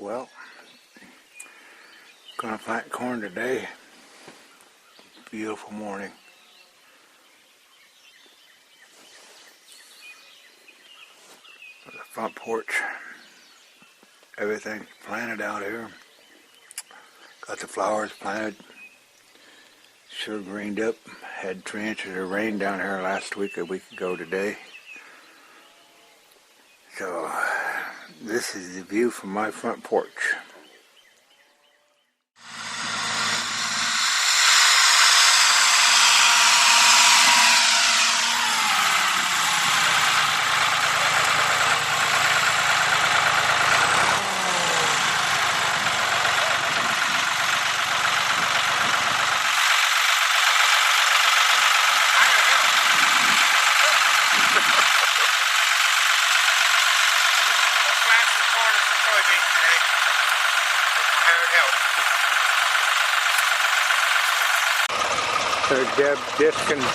Well, gonna plant corn today. Beautiful morning. The front porch, everything planted out here. Got the flowers planted. Sure greened up. Had 3 inches of rain down here last week, a week ago today. So this is the view from my front porch. There's Deb disking the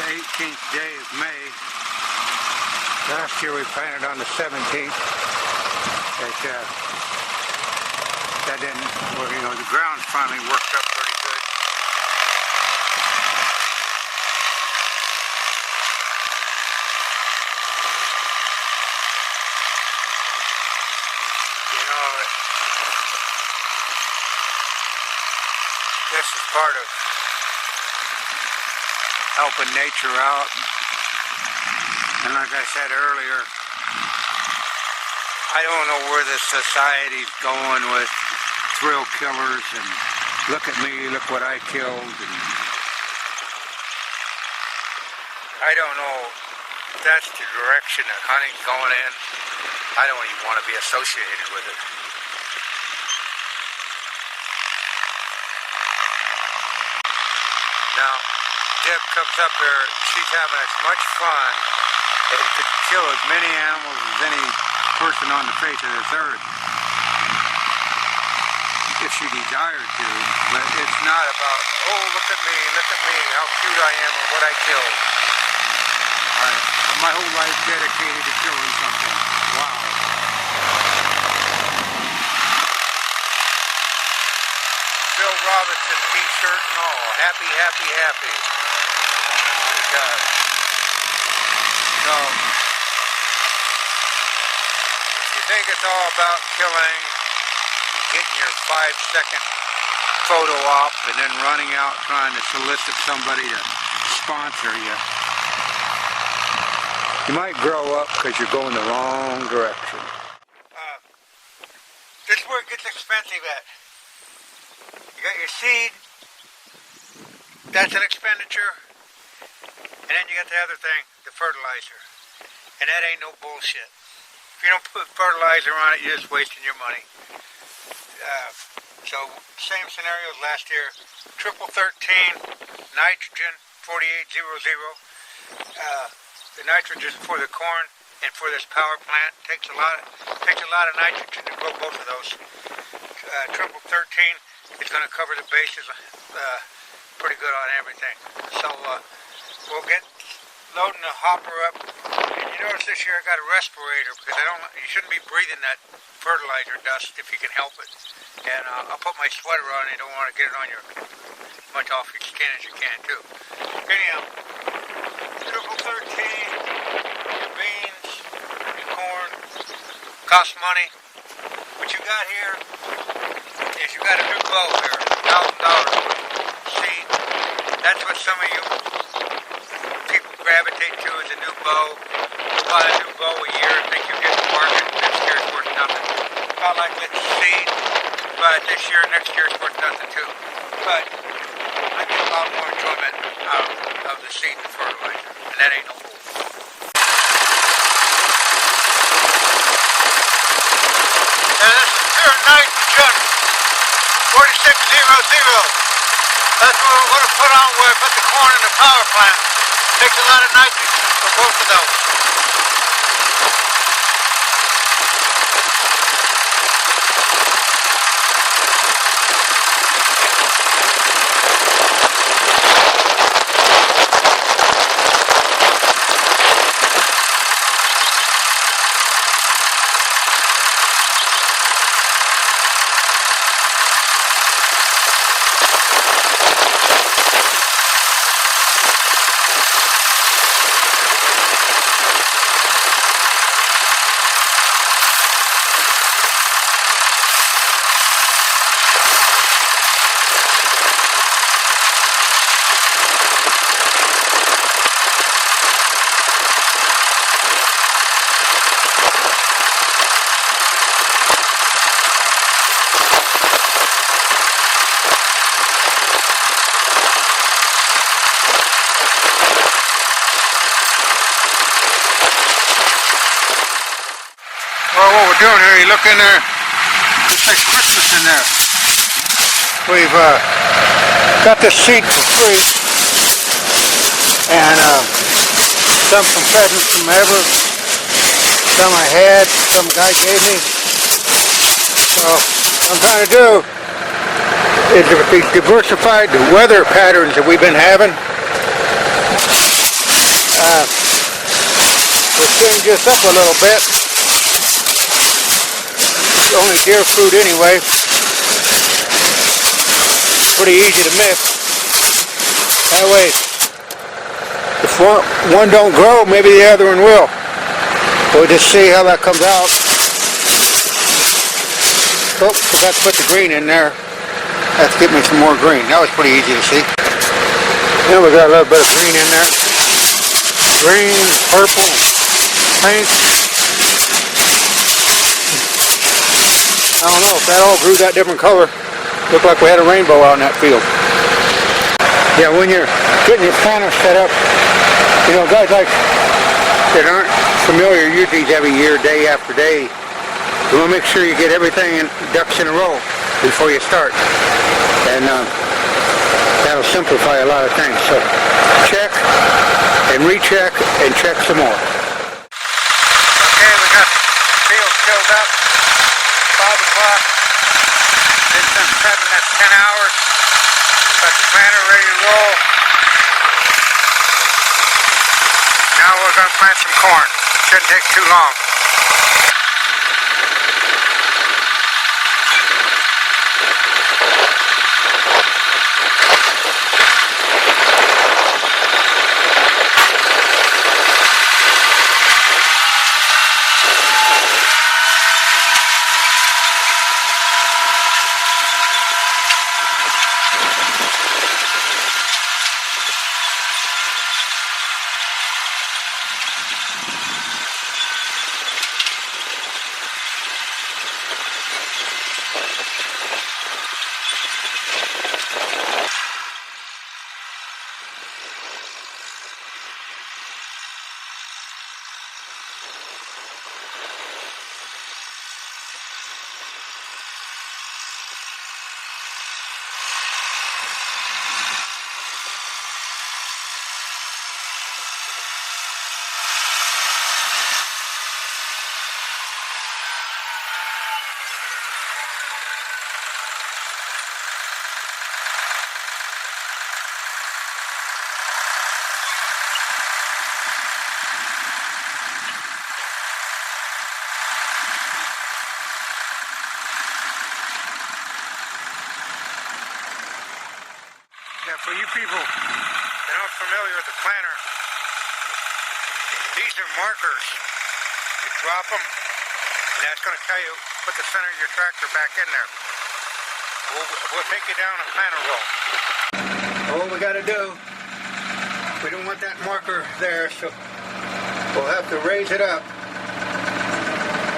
18th day of May. Last year we planted on the 17th. That didn't work. You know, the ground finally worked up pretty good. You know, this is part of helping nature out. And like I said earlier, I don't know where this society's going with thrill killers and look at me, look what I killed. And I don't know if that's the direction that hunting's going in. I don't even want to be associated with it. Now, Deb comes up here, she's having as much fun and could kill as many animals as any person on the face of this earth if she desired to, but it's not about, oh, look at me, how cute I am and what I killed. My whole life dedicated to killing something. Wow. Bill Robinson t-shirt and all. Happy, happy, happy. So, if you think it's all about killing, getting your 5-second photo op and then running out trying to solicit somebody to sponsor you, you might grow up because you're going the wrong direction. This is where it gets expensive at. You got your seed, that's an expenditure, and then you got the other thing, the fertilizer. And that ain't no bullshit. If you don't put fertilizer on it, you're just wasting your money. So, same scenario as last year. 1313, nitrogen, 4800. The nitrogen for the corn and for this power plant takes a lot of nitrogen to grow both of those. 1313 is going to cover the bases pretty good on everything. So we'll get loading the hopper up. And you notice this year I got a respirator because you shouldn't be breathing that fertilizer dust if you can help it. And I'll put my sweater on. You don't want to get it on your much off your skin as you can too. Anyhow, 1313, your beans, your corn, costs money. What you got here is you got a new bow here, $1,000. See, that's what some of you people gravitate to is a new bow. You buy a new bow a year and think you get the market, next year it's worth nothing. About like this seed, but this year, next year it's worth nothing too. But I get a lot more enjoyment out of the seed and the fertilizer, and that ain't no bull. Now this is pure nitrogen, 4600. That's what we're going to put on where I put the corn in the power plant. Takes a lot of nitrogen for both of those. we're doing here. You look in there, looks like Christmas in there. We've got this seed for free, and some presents from Ever, some I had, some guy gave me. So what I'm trying to do is diversify the weather patterns that we've been having. We'll change this up a little bit. It's only deer fruit anyway. Pretty easy to mix. That way, if one don't grow, maybe the other one will. We'll just see how that comes out. Oh, forgot to put the green in there. Have to get me some more green. That was pretty easy to see. Then we got a little bit of green in there. Green, purple, pink. I don't know if that all grew that different color. Looked like we had a rainbow out in that field. Yeah, when you're getting your planter set up, you know, guys like that aren't familiar use these every year, day after day. You want to make sure you get everything in ducks in a row before you start. And that'll simplify a lot of things. So check and recheck and check some more. Okay, we got the field filled up. 5 o'clock. It's been prepping, that's 10 hours. Got the planter ready to roll. Now we're going to plant some corn. Shouldn't take too long. For you people that aren't familiar with the planter, these are markers. You drop them, and that's going to tell you, put the center of your tractor back in there. We'll take you down a planter roll. All we got to do, we don't want that marker there, so we'll have to raise it up.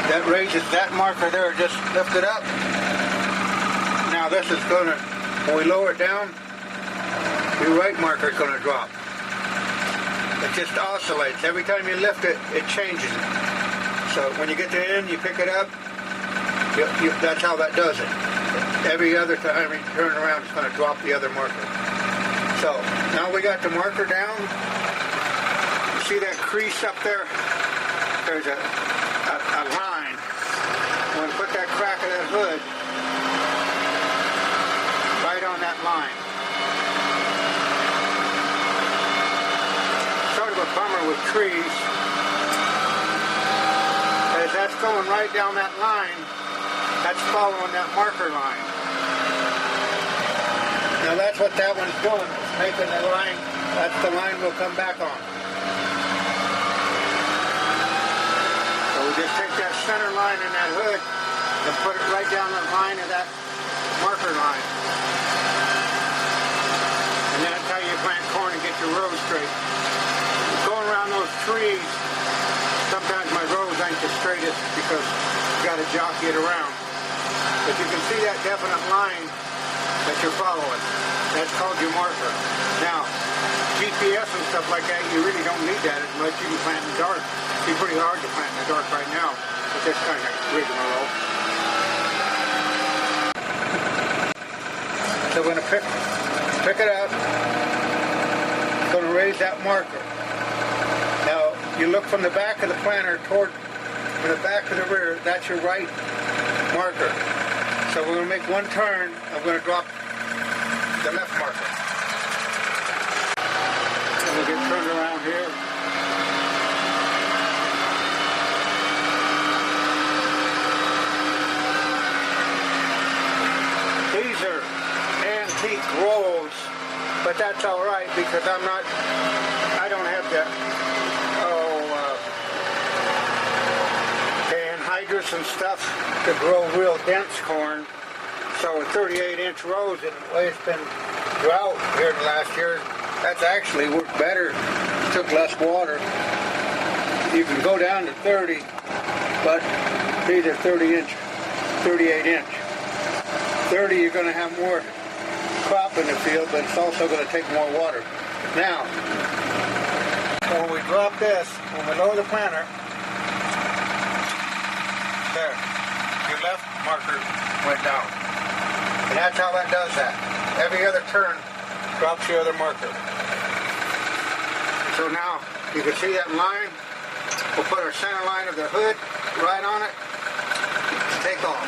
That raises that marker there, just lift it up. Now this is going to, when we lower it down, your right marker is going to drop. It just oscillates. Every time you lift it, it changes it. So when you get to the end, you pick it up. That's how that does it. Every other time you turn around, it's going to drop the other marker. So now we got the marker down. You see that crease up there? There's a line. I'm going to put that crack of that hood right on that line. A bummer with trees, as that's going right down that line, that's following that marker line. Now that's what that one's doing, it's making the line, that's the line we'll come back on. So we just take that center line in that hood and put it right down the line of that marker line. And that's how you plant corn and get your rows straight. Going around those trees, sometimes my rows ain't the straightest because you got to jockey it around. But you can see that definite line that you're following. That's called your marker. Now, GPS and stuff like that, you really don't need that as much. You can plant in the dark. It'd be pretty hard to plant in the dark right now. with this kind of rigmarole. So we're going to pick it up. Going to raise that marker. Now you look from the back of the planter toward the back of the rear. That's your right marker. So we're going to make one turn. I'm going to drop the left marker. And we'll get turned around here. These are antique rolls, but that's all right because I don't have the anhydrous and stuff to grow real dense corn. So 38-inch rows, and the way it's been drought here in the last year, that's actually worked better. Took less water. You can go down to 30, but these are 30-inch, 38-inch. 30, you're going to have more crop in the field, but it's also going to take more water. Now, when we drop this, when we lower the planter, there, your left marker went down. And that's how that does that. Every other turn drops your other marker. So now, you can see that line. We'll put our center line of the hood right on it. Take off.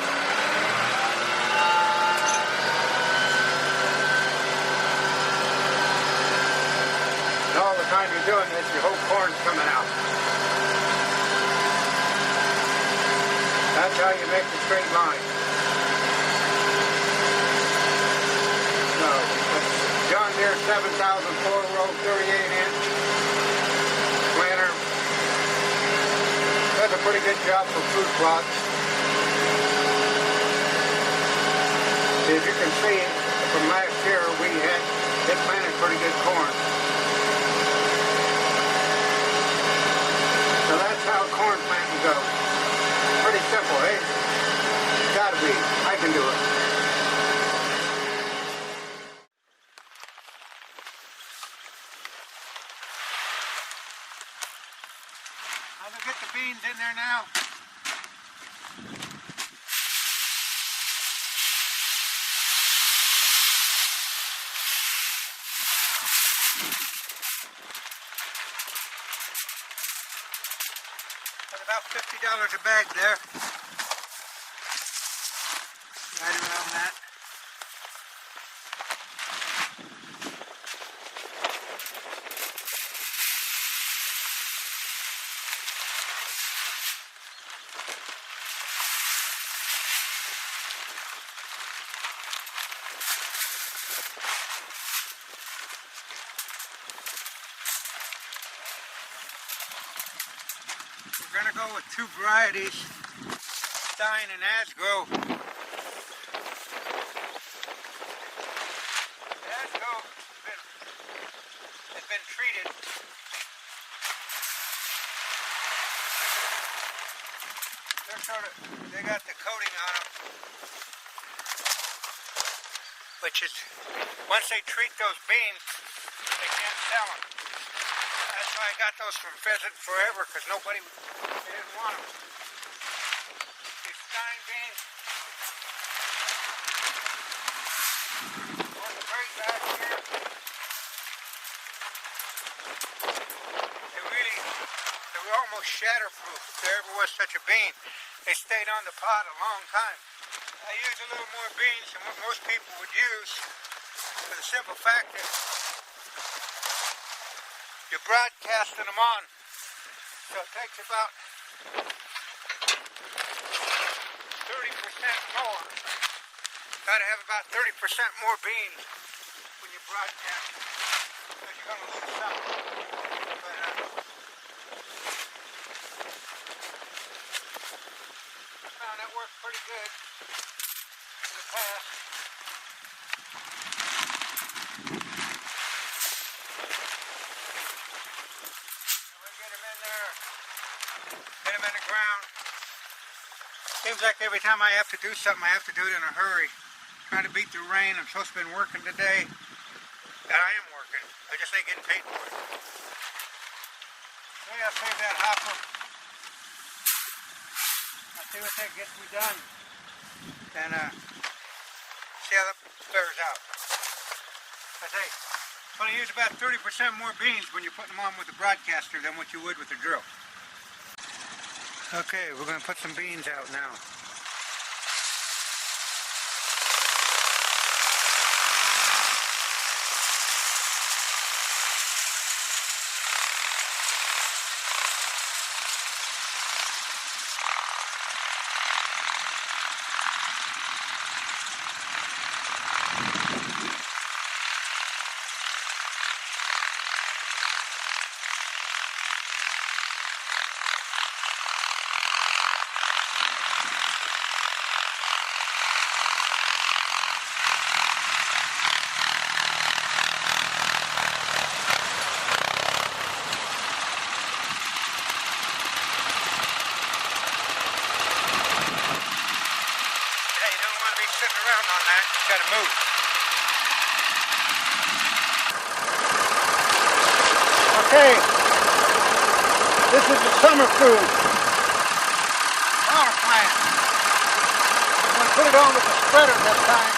And all the time you're doing this, your whole corn's coming out. That's how you make the straight line. So, John Deere 7000 4-row 38-inch planter. Does a pretty good job for fruit plots. As you can see, from last year it planted pretty good corn. So that's how corn planting goes. Pretty simple, eh? Gotta be. I can do it. I'm gonna get the beans in there now. About $50 a bag there. Right around that. We're going to go with two varieties, Stein and Asgrow. Asgrow has been treated. They got the coating on them, which is, once they treat those beans, they can't sell them. That's why I got those from Pheasant Forever, because nobody didn't want them. These Stein beans, on the very back here, they were almost shatterproof if there ever was such a bean. They stayed on the pot a long time. I use a little more beans than what most people would use, for the simple fact that you're broadcasting them on, so it takes about 30% more. Got to have about 30% more beans when you broadcast, because you're going to lose some. But I found that worked pretty good in the past. Get them in the ground. Seems like every time I have to do something, I have to do it in a hurry. Trying to beat the rain. I'm supposed to have been working today. And I am working. I just ain't getting paid for it. So yeah, I'll save that hopper. see what that gets me done. And see how that fares out. I say, it's going to use about 30% more beans when you're putting them on with the broadcaster than what you would with the drill. Okay, we're going to put some beans out now. Sitting around on that, you gotta move. Okay, this is the summer food. Power plant. I'm gonna put it on with the spreader this time.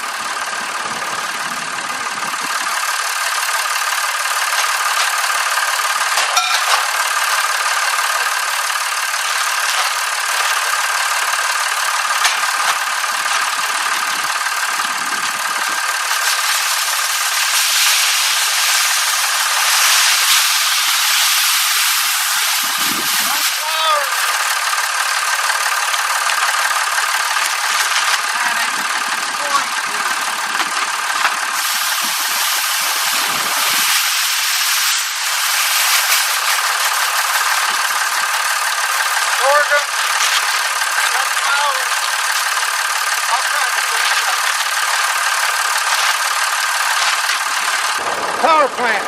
Power plant,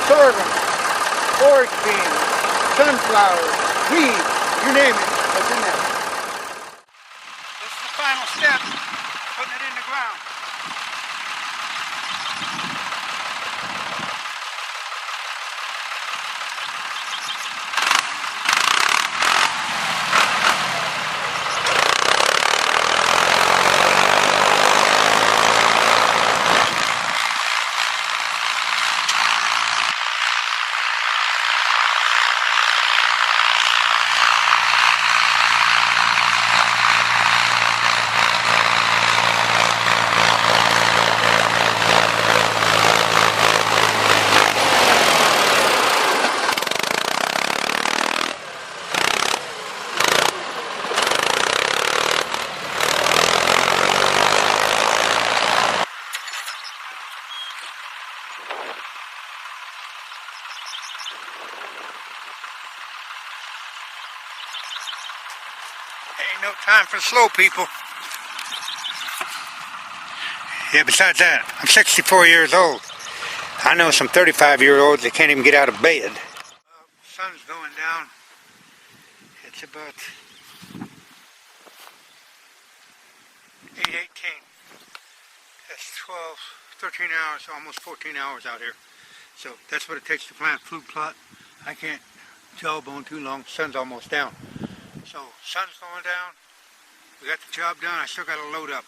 sorghum, forage beans, sunflowers, wheat, you name it, it's in there. This is the final step, putting it in the ground. Ain't no time for slow people. Yeah, besides that, I'm 64 years old. I know some 35-year-olds that can't even get out of bed. Sun's going down. It's about 8:18. That's 12, 13 hours, almost 14 hours out here. So that's what it takes to plant food plot. I can't jawbone too long. Sun's almost down. So sun's going down. We got the job done. I still got to load up.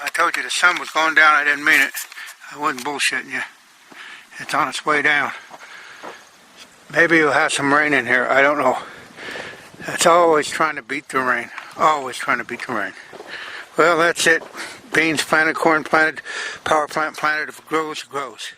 I told you the sun was going down. I didn't mean it. I wasn't bullshitting you. It's on its way down. Maybe you'll have some rain in here. I don't know. It's always trying to beat the rain. Always trying to beat the rain. Well, that's it. Beans planted, corn planted, power plant planted. If it grows, it grows.